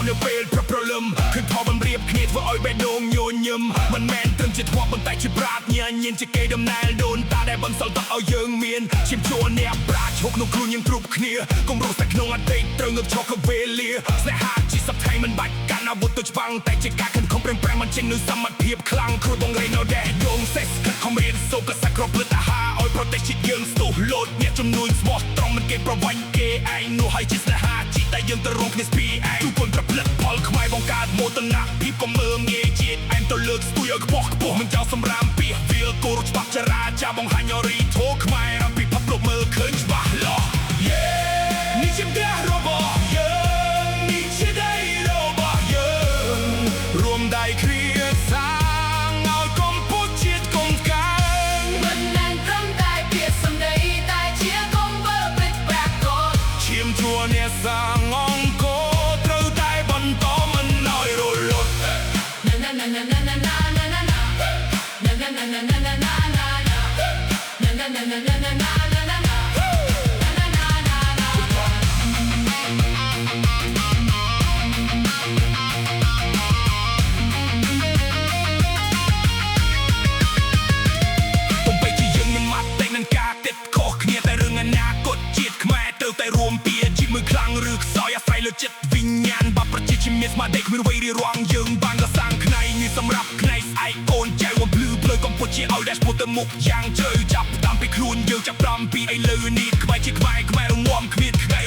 នៅពេលព្រឹកព្រលឹមឃើញថតបានរៀបគ្នាធ្វើឲ្យបេះដូងញញឹមមិនមែនត្រឹមជាធ្វាប់ប៉ុន្តែជាប្រាជ្ញាញញជាគេដំណើរដូនតាដែលបន្សល់ទុកឲ្យយើងមានឈាមជួរអ្នកប្រាជ្ញឈប់ក្នុងខ្លួនយើងគ្រប់គ្នាកុំរស់តែក្នុងអតីតត្រូវងើបឈរក្នុងវេលាស្នេហាជាសព្វថ្ងៃមិនបាច់កាន់អាវុធទៅច្បាំងតែជាការខិតខំប្រឹងប្រែងមិនចេញនូវសមត្ថភាពខ្លាំងគ្រូបងរេណូដេយងសេះខិតខំរៀនសូត្រកសាក់គ្រាប់លឹកអាហារឲ្យប្រទេសជាតិយើងស្ទុះលោតអ្នកជំនួយស្មោះត្រង់មិនគេប្រវាញ់គេឯងនោះហើយជាស្នេហាជីតែយើងទៅរងគ្នាស្ពីឯងទូពលប្រផ្លឹកផលខ្មែរបង្កើតមោទនភាពកុំមើលងាយជាតិឯងទៅលើកស្ទួយឲ្យខ្ពស់ខ្ពស់មិនចោលសម្រាមពីវាលគោរច្បាប់ចរាចរណ៍បង្ហាញឲ្យរីធោខ្មែរអំពីពិភពលោកមើលឃើញច្បាស់លាស់នេះជាផ្ទះរបស់យើងនេះជាដីរបស់យើងរួមដៃគ្នាសាងឲ្យកម្ពុជាជាតិកុំកើងមិនមែនត្រឹមតែពាក្យសម្ដីតែជាកុំវើពិតប្រាកដឈាមជួរអ្នកសាងអង្គរត្រូវតែបន្តមិនឲ្យរលត់តែរួមពីជាមួយខ្លាំងឬខ្សោយអាស្រ័យលើចិត្តវិញ្ញាណបាត់ប្រជាជាមានស្មារតីគ្មានអ្វីរារាំងយើងបានកសាងថ្ងៃនេះសម្រាប់ថ្ងៃស្អែកកូនចៅបំភ្លឺផ្លូវកម្ពុជាឲ្យដែលឆ្ពោះទៅមុខយ៉ាងជ្រៅចាប់តាមពីខ្លួនយើងចាប់តាមពីឥឡូវនេះខ្មែរជាខ្មែររងំគ្មានថ្ងៃ